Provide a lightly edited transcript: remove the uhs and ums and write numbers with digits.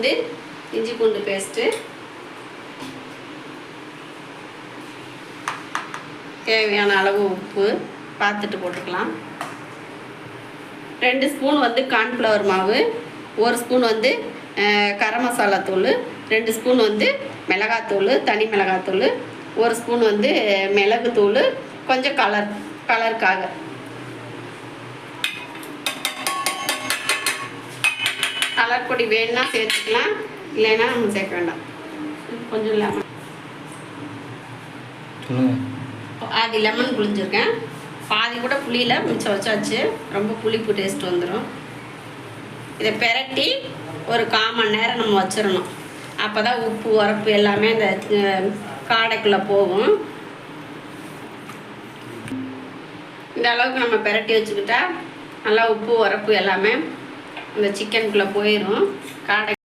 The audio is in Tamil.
வந்து இஞ்சி பூண்டு பேஸ்ட்டு, தேவையான அளவு உப்பு பார்த்துட்டு போட்டுக்கலாம். 2 ஸ்பூன் வந்து கார்ன்ஃப்ளவர் மாவு, 1 ஸ்பூன் வந்து கரம் மசாலா தூள், 2 ஸ்பூன் வந்து மிளகாத்தூள், தனி மிளகாத்தூள், 1 ஸ்பூன் வந்து மிளகுத்தூள், கொஞ்சம் கலருக்காக. கலர் பொடி வேணுன்னா சேர்த்துக்கலாம், இல்லைன்னா நம்ம சேர்க்க வேண்டாம். கொஞ்சம் லெமன், பாதி லெமன் புளிஞ்சிருக்கேன், பாதி கூட புளியில் மிச்சம் வச்சாச்சு. ரொம்ப புளிப்பு டேஸ்ட் வந்துடும். இதை பெரட்டி ஒரு 1/4 மணி நேரம் நம்ம வச்சிடணும். அப்போ தான் உப்பு உரப்பு எல்லாமே இந்த காடைக்குள்ளே போகும். இந்த அளவுக்கு நம்ம பெரட்டி வச்சுக்கிட்டா நல்லா உப்பு உரப்பு எல்லாமே இந்த சிக்கனுக்குள்ளே போயிடும். காடை